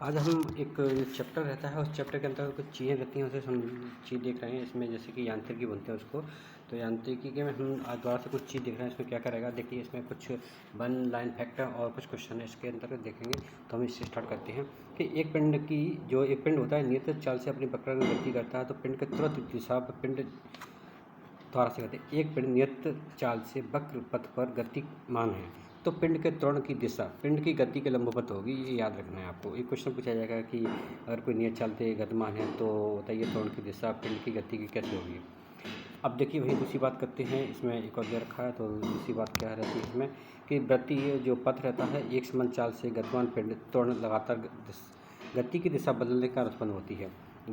आज हम एक चैप्टर रहता है, उस चैप्टर के अंतर्गत कुछ चीज़ें रहती हैं, उसे हम चीज़ देख रहे हैं इसमें, जैसे कि यांत्रिकी बोलते हैं उसको। तो यांत्रिकी के में हम आज दोबारा से कुछ चीज़ देख रहे हैं, इसमें क्या क्या रहेगा देखिए। इसमें कुछ वन लाइन फैक्ट और कुछ क्वेश्चन है, इसके अंतर्गत देखेंगे। तो हम इससे स्टार्ट करते हैं कि एक पिंड होता है नियत चाल से अपनी वक्र में गति करता है, तो पिंड के तुरंत दिशा पर पिंड दोबारा से कहते हैं, एक पिंड नियत चाल से वक्र पथ पर गतिमान है, तो पिंड के त्वरण की दिशा पिंड की गति के लंबवत होगी। ये याद रखना है आपको। एक क्वेश्चन पूछा जाएगा कि अगर कोई नियत चाल से गतिमान है तो बताइए त्वरण की दिशा पिंड की गति की कैसे होगी। अब देखिए वही दूसरी बात करते हैं, इसमें एक और दे रखा है। तो दूसरी बात क्या रहती है इसमें कि वृत्ति जो पथ रहता है, एक समान चाल से गतिमान पिंड त्वरण लगातार गति की दिशा बदलने का उत्पन्न होती है।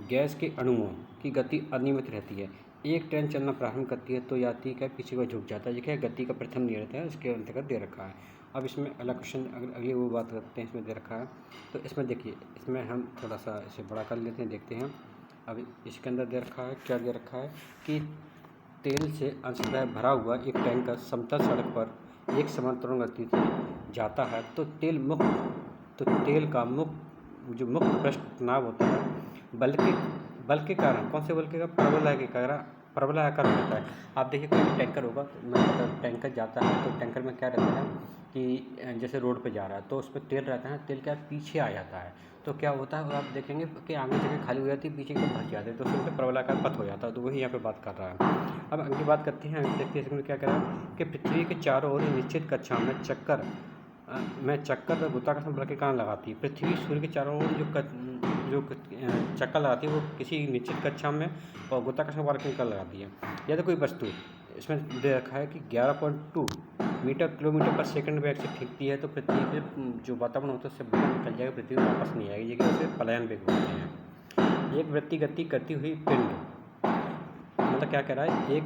गैस के अणुओं की गति अनियमित रहती है। एक ट्रेन चलना प्रारंभ करती है तो यात्री का पीछे को झुक जाता है। ये क्या गति का प्रथम नियम रहता है, उसके अंतर्गत दे रखा है। अब इसमें अगला क्वेश्चन अगली वो बात करते हैं, इसमें दे रखा है। तो इसमें देखिए, इसमें हम थोड़ा सा इसे बड़ा कर लेते हैं, देखते हैं। अब इसके अंदर दे रखा है, क्या दे रखा है कि तेल से अंशतः भरा हुआ एक टैंकर समतल सड़क पर एक समान त्वरण गति से जाता है, तो तेल का मुक्त पृष्ठ नाव होता है बल के कारण, कौन से बल के कारण, प्रबलाकार होता है। आप देखिए कोई टैंकर होगा, मतलब टैंकर जाता है तो टैंकर में क्या रहता है कि जैसे रोड पे जा रहा है तो उसमें तेल रहता है, तेल क्या पीछे आ जाता है, तो क्या होता है आप देखेंगे कि आगे जगह खाली हो जाती है, पीछे की तरफ भर जाते हैं, तो उसमें प्रबलाकार पथ हो जाता है। तो वही यहाँ पे बात कर रहा है। अब अगली बात करते हैं, देखते हैं इसमें क्या कह रहा है कि पृथ्वी के चारों ओर निश्चित कक्षा में चक्कर पर गुरुत्वाकर्षण बल के कारण लगाती है। पृथ्वी सूर्य के चारों ओर जो चक्कर लगाती है वो किसी निश्चित कक्षा में और गुरुत्वाकर्षण बल के कारण लगाती है। या तो कोई वस्तु इसमें दे रखा है कि 11.2 किलोमीटर पर सेकंड वेग से फेंकती है, तो पृथ्वी के जो वातावरण होता है उससे बाहर निकल जाएगा, पृथ्वी में वापस नहीं आएगी। ये कैसे पलायन वेग बोलते हैं। एक वृत्ति गति करती हुई पिंड, मतलब क्या कह रहा है, एक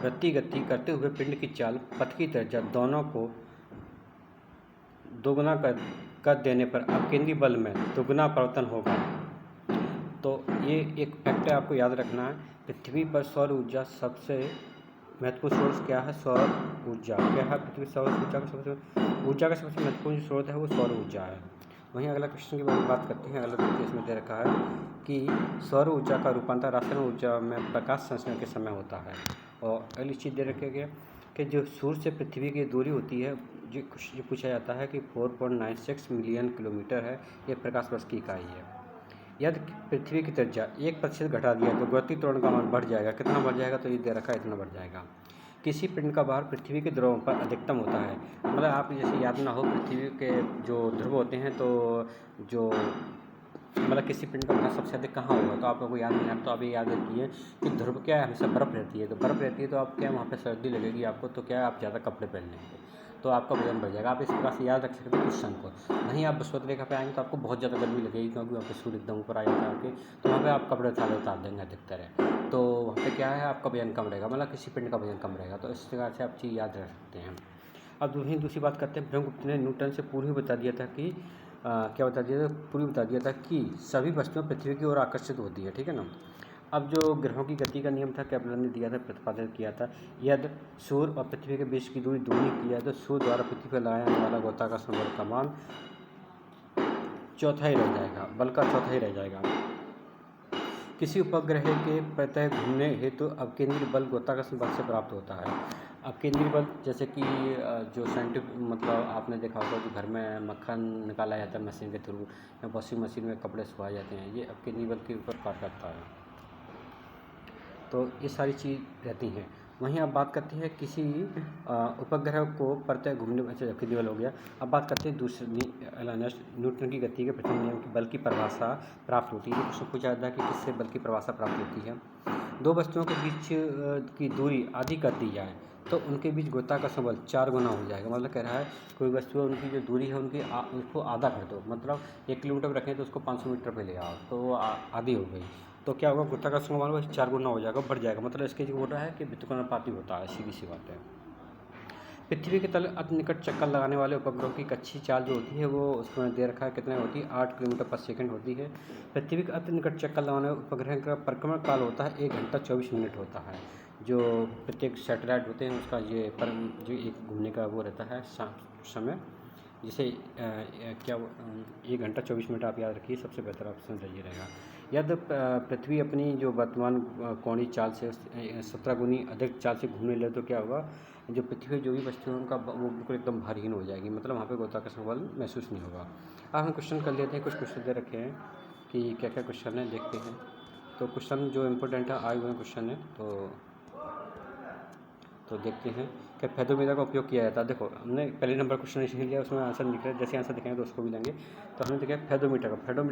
वृत्ति गति करते हुए पिंड की चाल पथ की त्रिज्या दोनों को दोगुना कर देने पर अपकेंद्रीय बल में दोगुना परिवर्तन होगा। तो ये एक फैक्ट है, आपको याद रखना है। पृथ्वी पर सौर ऊर्जा सबसे महत्वपूर्ण सोर्स क्या है, सौर ऊर्जा क्या है। पृथ्वी सौर ऊर्जा का सबसे महत्वपूर्ण स्रोत है वो सौर ऊर्जा है। वहीं अगला क्वेश्चन की बात करते हैं। अगला क्वेश्चन इसमें दे रखा है कि सौर ऊर्जा का रूपांतर रासायनिक ऊर्जा में प्रकाश संश्लेषण के समय होता है। और अगली चीज़ दे रखी गया कि जो सूर्य से पृथ्वी की दूरी होती है, जो पूछा जाता है कि 4.96 मिलियन किलोमीटर है। ये प्रकाश वर्ष की इकाई है। यदि पृथ्वी की त्रिज्या 1% घटा दिया तो गुरुत्वीय त्वरण का मान बढ़ जाएगा। कितना बढ़ जाएगा, तो ये दे रखा है इतना बढ़ जाएगा। किसी पिंड का भार पृथ्वी के ध्रुवों पर अधिकतम होता है, मतलब आप जैसे याद ना हो, पृथ्वी के जो ध्रुव होते हैं तो जो मतलब किसी पिंड का भार सबसे अधिक कहाँ होगा, तो आप लोगों को याद नहीं है तो आप ये याद रखिए कि ध्रुव क्या है, हमेशा बर्फ़ रहती है। तो बर्फ़ रहती है तो आप क्या, वहाँ पे सर्दी लगेगी आपको, तो क्या आप ज़्यादा कपड़े पहन लेंगे तो आपका वजन बढ़ जाएगा। आप इस प्रकार से याद रख सकते हैं क्वेश्चन को। वहीं आप विषुवत रेखा पे आएंगे तो आपको बहुत ज़्यादा गर्मी लगेगी, क्योंकि वहाँ पे सूर्य एकदम ऊपर आ जाता है आपके, तो वहाँ पे आप कपड़े उतार देंगे अधिकतर है। तो वहाँ पे क्या है, आपका वजन कम रहेगा, मतलब किसी पिंड का वजन कम रहेगा। तो इस प्रकार से आप चीज़ याद रख सकते हैं। अब दूसरी बात करते हैं। ब्रह्मगुप्त ने न्यूटन से पूर्व ही बता दिया था कि क्या बता दिया था, पूर्व बता दिया था कि सभी वस्तुएं पृथ्वी की ओर आकर्षित होती है, ठीक है ना। अब जो ग्रहों की गति का नियम था केप्लर ने दिया था, प्रतिपादित किया था। यदि सूर्य और पृथ्वी के बीच की दूरी दुगनी की जाए तो सूर्य द्वारा पृथ्वी पर लगाया जाने वाला गुरुत्वाकर्षण बल का मान चौथा ही रह जाएगा, बल का चौथा ही रह जाएगा। किसी उपग्रह के प्रत्यय घूमने हेतु अपकेंद्रीय बल गुरुत्वाकर्षण बल से प्राप्त होता है। अपकेंद्रीय बल जैसे कि जो साइंटिफिक, मतलब आपने देखा होगा जो घर में मक्खन निकाला जाता है मशीन के थ्रू, या वॉशिंग मशीन में कपड़े सुखाए जाते हैं, ये अपकेंद्रीय बल के ऊपर कार्य करता है। तो ये सारी चीज़ रहती हैं। वहीं अब बात करते हैं किसी उपग्रह को प्रत्यय घूमने, अच्छा अपकेंद्रीय बल हो गया। अब बात करते हैं दूसरी न्यूटन की गति के प्रथम नियम की बल की परिभाषा प्राप्त होती है। तो पूछा जाता है कि किससे बल की परिभाषा प्राप्त होती है। दो वस्तुओं के बीच की दूरी आधी कर दी जाए तो उनके बीच गुरुत्वाकर्षण बल 4 गुना हो जाएगा। मतलब कह रहा है कोई वस्तु है, उनकी जो दूरी है उसको आधा कर दो, मतलब 1 किलोमीटर पर रखें तो उसको 500 मीटर पे ले आओ, तो वो आधी हो गई। तो क्या होगा, गुरुत्वाकर्षण बल 4 गुना हो जाएगा, बढ़ जाएगा। मतलब इसके जो होता है कि व्युत्क्रमानुपाती होता है, सीधी सी बात है। पृथ्वी के तल अति निकट चक्कर लगाने वाले उपग्रहों की कक्षीय चाल जो होती है वो उसमें दे रखा है कितने होती है, 8 किलोमीटर पर सेकंड होती है। पृथ्वी के अति निकट चक्कर लगाने वाले उपग्रह का परिक्रमण काल होता है 1 घंटा 24 मिनट होता है। जो प्रत्येक सैटेलाइट होते हैं उसका जो एक घूमने का वो रहता है समय, जैसे क्या 1 घंटा 24 मिनट आप याद रखिए, सबसे बेहतर ऑप्शन ये रहेगा। यदि पृथ्वी अपनी जो वर्तमान कोणीय चाल से 17 गुनी अधिक चाल से घूमने लगे तो क्या होगा, जो पृथ्वी पर जो भी वस्तु है उनका वो बिल्कुल एकदम भारीहीन हो जाएगी, मतलब वहाँ पे गुरुत्वाकर्षण बल महसूस नहीं होगा। अब हम क्वेश्चन कर लेते हैं, कुछ क्वेश्चन दे रखे हैं कि क्या क्या क्वेश्चन है, देखते हैं। तो क्वेश्चन जो इम्पोर्टेंट है आए हुए क्वेश्चन है, तो देखते हैं कि फेथोमीटर का उपयोग किया जाता है। देखो हमने पहले नंबर क्वेश्चन इसीलिए लिया, उसमें आंसर लिख रहे हैं, जैसे आंसर दिखाएंगे तो उसको भी लेंगे। तो हमने देखा फेथोमीटर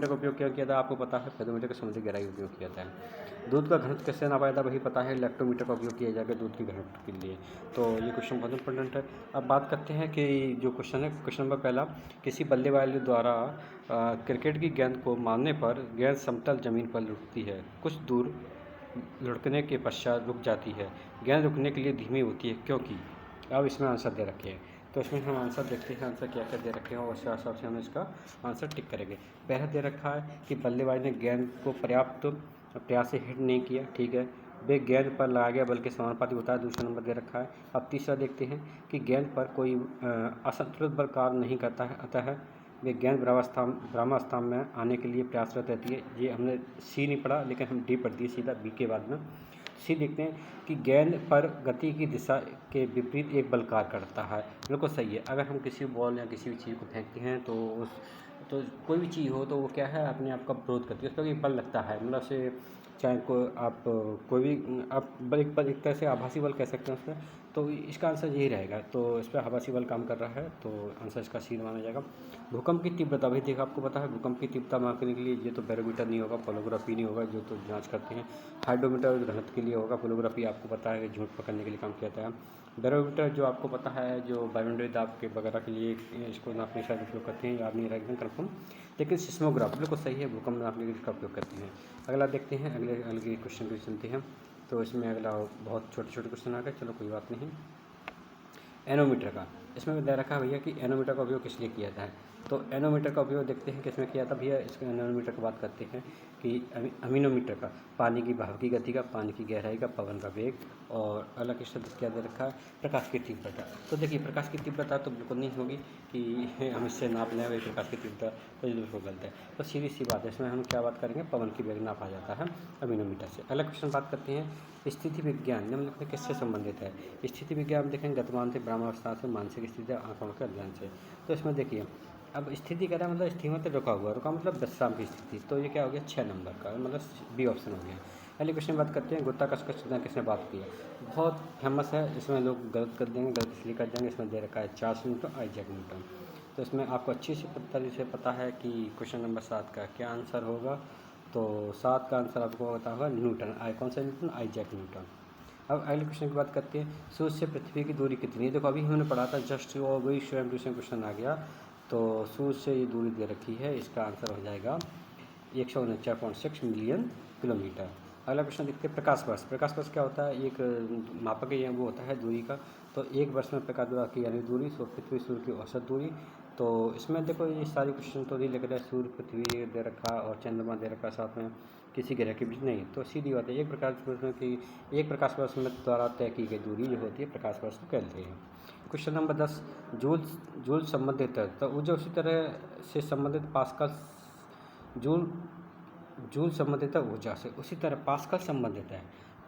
का उपयोग क्या किया था, आपको पता है फेथोमीटर का समुद्री गहराई उपयोग किया जाता है। दूध का घनत्व कैसे नापा जाता है, वही पता है, इलेक्ट्रोमीटर का उपयोग किया जाएगा दूध की घनत्व के लिए। तो ये क्वेश्चन बहुत इंपॉर्टेंट है। अब बात करते हैं कि जो क्वेश्चन है, क्वेश्चन नंबर पहला, किसी बल्लेबाज द्वारा क्रिकेट की गेंद को मारने पर गेंद समतल जमीन पर लुढ़कती है, कुछ दूर लुढ़कने के पश्चात रुक जाती है, गेंद रुकने के लिए धीमी होती है क्योंकि। अब इसमें आंसर दे रखे हैं, तो इसमें हम आंसर देखते हैं, आंसर क्या क्या दे रखे हैं और उस हिसाब से हम इसका आंसर टिक करेंगे। पहला दे रखा है कि बल्लेबाज ने गेंद को पर्याप्त प्रयास से हिट नहीं किया, ठीक है, वे गेंद पर लगा गया बल्कि समानुपाती होता है, दूसरा नंबर दे रखा है। अब तीसरा देखते हैं कि गेंद पर कोई असंतुलित बल कार्य नहीं करता है, अतः वे गेंद ब्रह्मावस्था में आने के लिए प्रयासरत रहती है। ये हमने सी नहीं पढ़ा, लेकिन हम डी पढ़ दिए सीधा बी के बाद में। सी देखते हैं कि गेंद पर गति की दिशा के विपरीत एक बल कार्य करता है, बिल्कुल सही है। अगर हम किसी बॉल या किसी भी चीज़ को फेंकते हैं तो कोई भी चीज़ हो तो वो क्या है, अपने आप का विरोध करती है, उस पर एक बल लगता है, मतलब से चाहे को आप कोई भी आप एक तरह से आभासी बल कह सकते हैं उसमें। तो इसका आंसर यही रहेगा, तो इस पर आभासी बल काम कर रहा है, तो आंसर इसका सी माना जाएगा। भूकंप की तीव्रता, भाई देखा आपको पता है, भूकंप की तीव्रता मापने के लिए ये तो बैरोमीटर नहीं होगा, पोलोग्राफी नहीं होगा, जो तो जांच करते हैं। हाइड्रोमीटर घनत्व के लिए होगा, पोलोग्राफी आपको पता है झूठ पकड़ने के लिए काम किया जाता है। बैरोमीटर जो आपको पता है, जो वायुमंडलीय दाब के वगैरह के लिए इसको नापने का उपयोग करते हैं, याद नहीं रहा एकदम कन्फर्म, लेकिन सिस्मोग्राफ बिल्कुल सही है, भूकंप नापने के लिए इसका उपयोग करते हैं। अगला देखते हैं, अगले क्वेश्चन को सुनते हैं। तो इसमें अगला बहुत छोटे छोटे क्वेश्चन आ गए, चलो कोई बात नहीं। एनोमीटर का, इसमें दे रखा है भैया कि एनोमीटर का उपयोग किस लिए किया जाता है। तो एनोमीटर का उपयोग देखते हैं किसमें किया जाता है भैया। इसके एनोमीटर की बात करते हैं कि अमीनोमीटर का, पानी की बहाव की गति का, पानी की गहराई का, पवन का वेग, और अलग शब्द क्या दे रखा है, प्रकाश की तीव्रता। तो देखिए प्रकाश की तीव्रता तो बिल्कुल नहीं होगी कि हम इससे नाप लें वही प्रकाश की तीव्रता, तो ये बिल्कुल गलत है। तो सीधी सी बात है, इसमें हम क्या बात करेंगे, पवन की वेग नापा जाता है अमीनोमीटर से। अलग क्वेश्चन बात करते हैं स्थिति विज्ञान, निम्नलिखित में किससे संबंधित है। स्थिति विज्ञान देखेंगे गतिमान से, ब्रह्मावस्था से, मानसिक स्थिति, आंकड़ों के अध्ययन से। तो इसमें देखिए अब स्थिति कह रहा है, मतलब स्थिति मतलब रुका मतलब विश्राम की स्थिति, तो ये क्या हो गया 6 नंबर का, मतलब बी ऑप्शन हो गया। पहले क्वेश्चन बात करते हैं गुरुत्वाकर्षण का सिद्धांत किसने बात की है। बहुत फेमस है, इसमें लोग गलत कर देंगे, गलत इसलिए कर देंगे, इसमें दे रखा है चार्ल्स न्यूटन, आइजैक न्यूटन। तो इसमें आपको अच्छी सी तरह से पता है कि क्वेश्चन नंबर 7 का क्या आंसर होगा। तो 7 का आंसर आपको पता होगा न्यूटन, कौन सा न्यूटन, आइजैक न्यूटन। अब अगले क्वेश्चन की बात करते हैं, सूर्य से पृथ्वी की दूरी कितनी है। देखो अभी हमने पढ़ा था जस्ट, वो वही स्वयं ट्यूशन क्वेश्चन आ गया। तो सूर्य से ये दूरी दे रखी है, इसका आंसर हो जाएगा 149.6 मिलियन किलोमीटर। अगला क्वेश्चन देखते हैं प्रकाश वर्ष। प्रकाश वर्ष क्या होता है, एक मापक है, वो होता है दूरी का। तो एक वर्ष में प्रकाश वर्ष की यानी दूरी, पृथ्वी सूर्य की औसत दूरी। तो इसमें देखो ये सारी क्वेश्चन तो नहीं लग रहा है, सूर्य पृथ्वी दे रखा और चंद्रमा दे रखा, साथ में किसी ग्रह के बीच नहीं, तो सीधी बात है एक प्रकाश वर्ष में द्वारा तय की गई दूरी जो होती है प्रकाश वर्ष को कहते हैं। क्वेश्चन नंबर 10, जूल संबंधित है, तो जो उसी तरह से संबंधित पास्कल, जूल जूल संबंधित है ऊर्जा से, उसी तरह पास्कल संबंधित है।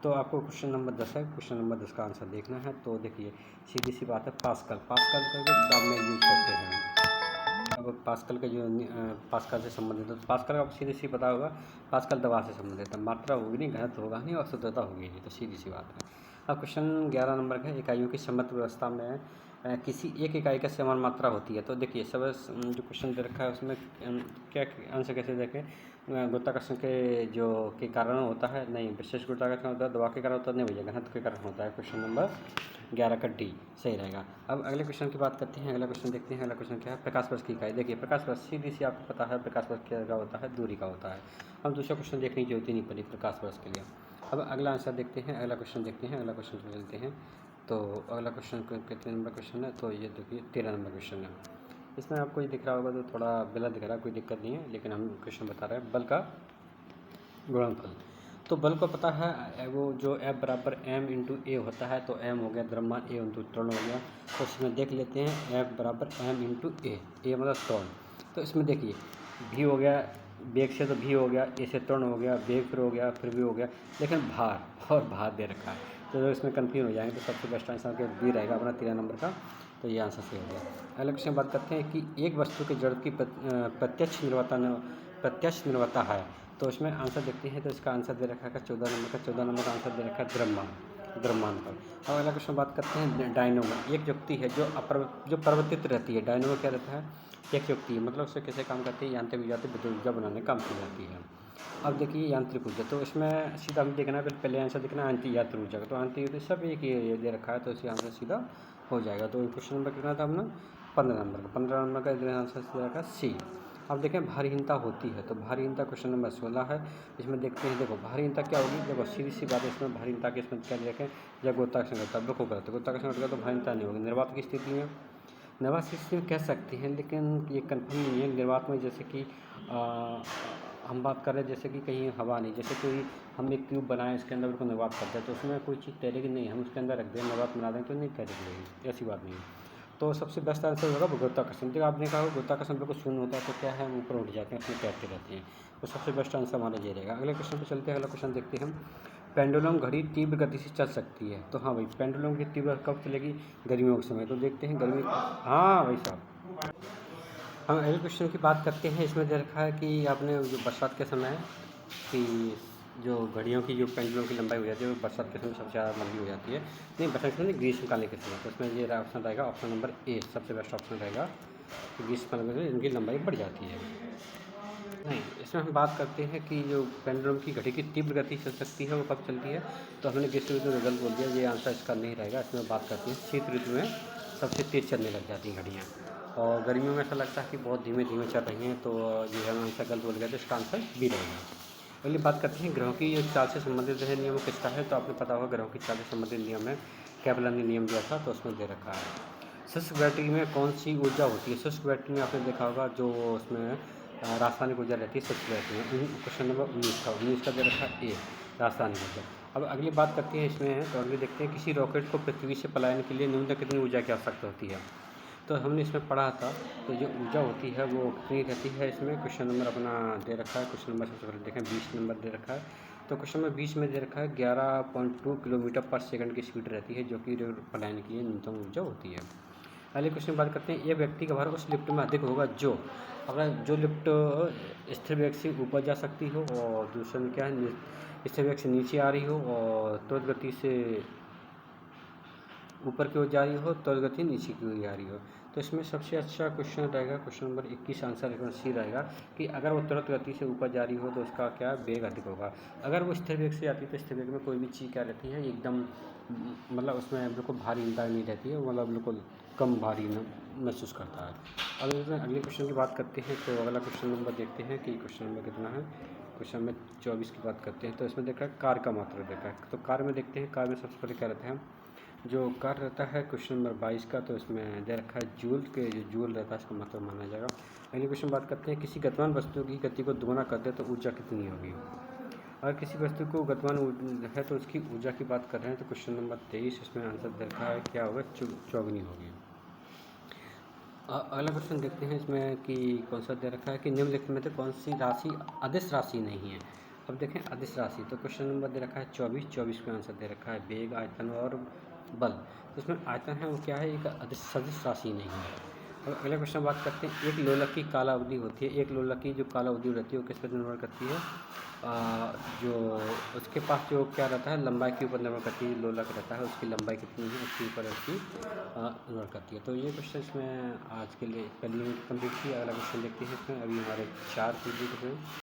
तो आपको क्वेश्चन नंबर 10 है, क्वेश्चन नंबर 10 का आंसर देखना है। तो देखिए सीधी सी बात है, पास्कल का जो दाब में यूज करते हैं। अब पास्कल का जो पास्कल से संबंधित है, तो पास्कल का सीधी सी पता होगा, पास्कल दबाव से संबंधित है, मात्रा होगी नहीं, घनत्व होगा नहीं, और शुद्धता होगी नहीं, तो सीधी सी बात है। अब क्वेश्चन 11 नंबर का, इकाइयों की समर्थ व्यवस्था में किसी एक इकाई का समान मात्रा होती है। तो देखिए सब जो क्वेश्चन दे रखा है उसमें क्या आंसर कैसे देखें, गुरुत्वाकर्षण के कारण होता है, नहीं विशेष गुरुत्वाकर्षण होता है, दबाव के कारण होता है, नहीं भैया घनत्व के कारण होता है। क्वेश्चन नंबर 11 का डी सही रहेगा। अब अगले क्वेश्चन की बात करते हैं, अगला क्वेश्चन देखते हैं। अगला क्वेश्चन क्या है, प्रकाश वर्ष की इकाई। देखिए प्रकाश वर्ष सीधी सी आपको पता है, प्रकाश वर्ष क्या होता है, दूरी का होता है। हम दूसरा क्वेश्चन देखने की जरूरत ही नहीं पड़ी प्रकाश वर्ष के लिए। अब अगला आंसर देखते हैं, अगला क्वेश्चन देखते हैं, अगला क्वेश्चन चलते हैं। तो अगला क्वेश्चन कितने नंबर क्वेश्चन है, तो ये देखिए 13 नंबर क्वेश्चन है। इसमें आपको ये दिख रहा होगा तो थोड़ा गलत दिख रहा है, कोई दिक्कत नहीं है, लेकिन हम क्वेश्चन बता रहे हैं बल का गुणनफल। तो बल को पता है वो जो F बराबर m इंटू ए होता है, तो m हो गया द्रव्यमान, a इंटू त्वरण हो गया। तो इसमें देख लेते हैं F बराबर m इंटू ए मतलब त्वरण। तो इसमें देखिए v हो गया वेग से, तो v हो गया, a से त्वरण हो गया, वेग फिर हो गया, फिर v हो गया, लेकिन भार और भार दे रखा है, तो जो इसमें कन्फ्यूज हो जाएंगे। तो सबसे बेस्ट आंसर बी रहेगा अपना 13 नंबर का। तो ये आंसर सही हो गया। अगले क्वेश्चन बात करते हैं कि एक वस्तु के जड़ की प्रत्यक्ष निर्वाता है, तो इसमें आंसर देखते हैं। तो इसका आंसर दे रखा है 14 नंबर का। 14 नंबर का आंसर दे रखा है द्रव्यमान पर। अब अगला क्वेश्चन बात करते हैं डायनोमो। एक युक्ति है जो परिवर्तित रहती है। डायनोमो क्या रहता है? एक युक्ति है, मतलब उससे कैसे काम करती है? यांत्रिक ऊर्जा से विद्युत ऊर्जा बनाने का काम की जाती है। अब देखिए यांत्रिक ऊर्जा, तो इसमें सीधा हमें देखना है, पहले आंसर देखना है यांत्रिक ऊर्जा का। तो यांत्रिक ऊर्जा सब एक ही दे रखा है, तो इसका आंसर सीधा हो जाएगा। तो क्वेश्चन नंबर कितना था अपना? 15 नंबर का। 15 नंबर का आंसर सीधा का सी। अब देखें भारीहीनता होती है, तो भारीहीनता क्वेश्चन नंबर 16 है। इसमें देखते हैं, देखो भारीहीनता क्या होगी। देखो सीधी सी बात है, इसमें भारीहीनता के इसमें क्या देखें, जब गुरुत्वाकर्षण घटता है, बिल्कुल गलत। गुरुत्वाकर्षण घटेगा तो भारीहीनता नहीं होगी। निर्वात की स्थिति में, निर्वात की स्थिति में कह सकते हैं, लेकिन ये कन्फर्म नहीं है। निर्वात में जैसे कि हम बात कर रहे हैं, जैसे कि कहीं हवा नहीं, जैसे कोई हम एक ट्यूब बनाएं, इसके अंदर बिल्कुल निर्वात करते हैं, तो उसमें कोई चीज़ तैरेगी नहीं, हम उसके अंदर रख दें, निर्वात बना दें, तो नहीं तैरेगी, ऐसी बात नहीं है। तो सबसे बेस्ट आंसर होगा गुरुत्वाकर्षण। देखिए आपने कहा गुरुत्वाकर्षण बिल्कुल शून्य होता है, तो क्या है, हम ऊपर उठ जाते हैं, उसमें तैरते रहते हैं। तो सबसे बेस्ट आंसर हमारा ये रहेगा। अगले क्वेश्चन पे चलते हैं। अगला क्वेश्चन देखते हैं हम। पेंडुलम घड़ी तीव्र गति से चल सकती है, तो हाँ भाई, पेंडुलम की तीव्र कब चलेगी? गर्मियों के समय। तो देखते हैं गर्मी, हाँ भाई साहब। हम अगले क्वेश्चन की बात करते हैं। इसमें दे रखा है कि आपने जो बरसात के समय कि जो घड़ियों की जो पेंडुलम की लंबाई हो जाती है, वो बरसात के समय सबसे ज़्यादा लंबी हो जाती है। नहीं, बरसात के समय नहीं, ग्रीष्मकालीन के समय। तो इसमें ये ऑप्शन रहेगा, ऑप्शन नंबर ए सबसे बेस्ट ऑप्शन रहेगा। ग्रीष्मकालीन में इनकी लंबाई बढ़ जाती है। नहीं, इसमें हम बात करते हैं कि जो पेंडुलम की घड़ी की तीव्र गति चल सकती है, वो कब चलती है? तो हमने ग्रीष्म ऋतु में गलत बोल दिया, ये आंसर इसका नहीं रहेगा। इसमें बात करते हैं शीत ऋतु में सबसे तेज़ चलने लग जाती हैं घड़ियाँ, और गर्मियों में ऐसा लगता है कि बहुत धीमे धीमे चल रही हैं। तो ये हम आंसर गलत बोल गया, तो इसका आंसर बी रहेगा। अगली बात करते हैं ग्रहों की चाल से संबंधित है नियम किसका है? तो आपने पता होगा ग्रहों की चाल से संबंधित नियम है, केपलर ने नियम दिया था, तो उसमें दे रखा है। शुष्क बैटरी में कौन सी ऊर्जा होती है? शुष्क बैटरी में आपने देखा होगा जो उसमें रासायनिक ऊर्जा रहती है शुष्क बैटरी में। क्वेश्चन नंबर 19 का दे रखा है ए, रासायनिक ऊर्जा। अब अगली बात करते हैं इसमें है, तो अगले देखते हैं किसी रॉकेट को पृथ्वी से पलायन के लिए न्यूनतम कितनी ऊर्जा की आवश्यकता होती है? तो हमने इसमें पढ़ा था, तो जो ऊर्जा होती है वो कितनी रहती है इसमें? क्वेश्चन नंबर अपना दे रखा है। क्वेश्चन नंबर सबसे पहले देखें, 20 नंबर दे रखा है। तो क्वेश्चन नंबर 20 में दे रखा है 11.2 किलोमीटर पर सेकंड की स्पीड रहती है, जो कि पलायन के लिए न्यूनतम ऊर्जा होती है। अगले क्वेश्चन की बात करते हैं। एक व्यक्ति का भार उस लिफ्ट में अधिक होगा जो, अगर जो लिफ्ट स्थिर वेग से ऊपर जा सकती हो, और दूसरे में क्या है, स्थिर वेग से नीचे आ रही हो, और त्वरित गति से ऊपर की ओर जा रही हो, त्वरित गति नीचे की ओर जा रही हो। तो इसमें सबसे अच्छा क्वेश्चन रहेगा क्वेश्चन नंबर 21, आंसर इसमें सी रहेगा कि अगर वो त्वरित गति से ऊपर जा रही हो तो उसका क्या वेग अधिक होगा। अगर वो स्थिर वेग से आती है, तो स्थिर वेग में कोई भी चीज़ क्या रहती है, एकदम मतलब उसमें बिल्कुल भारीता नहीं रहती है, मतलब बिल्कुल कम भारी महसूस करता है। अगले क्वेश्चन की बात करते हैं। तो अगला क्वेश्चन नंबर देखते हैं कि क्वेश्चन नंबर कितना है। क्वेश्चन नंबर 24 की बात करते हैं। तो इसमें देखा है कार का मात्रा देखा है। तो कार में देखते हैं, कार में सबसे पहले क्या रहता है, जो कार रहता है क्वेश्चन नंबर 22 का। तो इसमें दे रखा है जूल के, जो जूल रहता है इसका मतलब माना जाएगा। अगले क्वेश्चन बात करते हैं, किसी गतिमान वस्तु की गति को दोगुना कर दे तो ऊर्जा कितनी होगी? अगर किसी वस्तु को गतिमान है तो उसकी ऊर्जा की बात कर रहे हैं, तो क्वेश्चन नंबर 23 इसमें आंसर दे रखा है क्या होगा, चौगुनी होगी। अगला क्वेश्चन देखते हैं इसमें कि कौन सा दे रखा है कि निम्नलिखित में से कौन सी राशि अदिश राशि नहीं है? अब देखें अदिश राशि, तो क्वेश्चन नंबर दे रखा है 24 का आंसर दे रखा है वेग, आयतन और बल। तो इसमें आयतन है वो क्या है, एक अदिश सदिश राशि नहीं है। अब अगला क्वेश्चन बात करते हैं, एक लोलक की काल अवधि होती है। एक लोलक की जो काल अवधि रहती है वो किस पर निर्भर करती है? जो उसके पास जो क्या रहता है, लंबाई के ऊपर निर्भर करती है। लोलक रहता है उसकी लंबाई कितनी है, उसके ऊपर उसकी निर्भर करती है। तो ये क्वेश्चन इसमें आज के लिए पहले कंप्लीट किया। अगला क्वेश्चन देखते हैं। इसमें अभी हमारे 4 कंप्लीट हुए।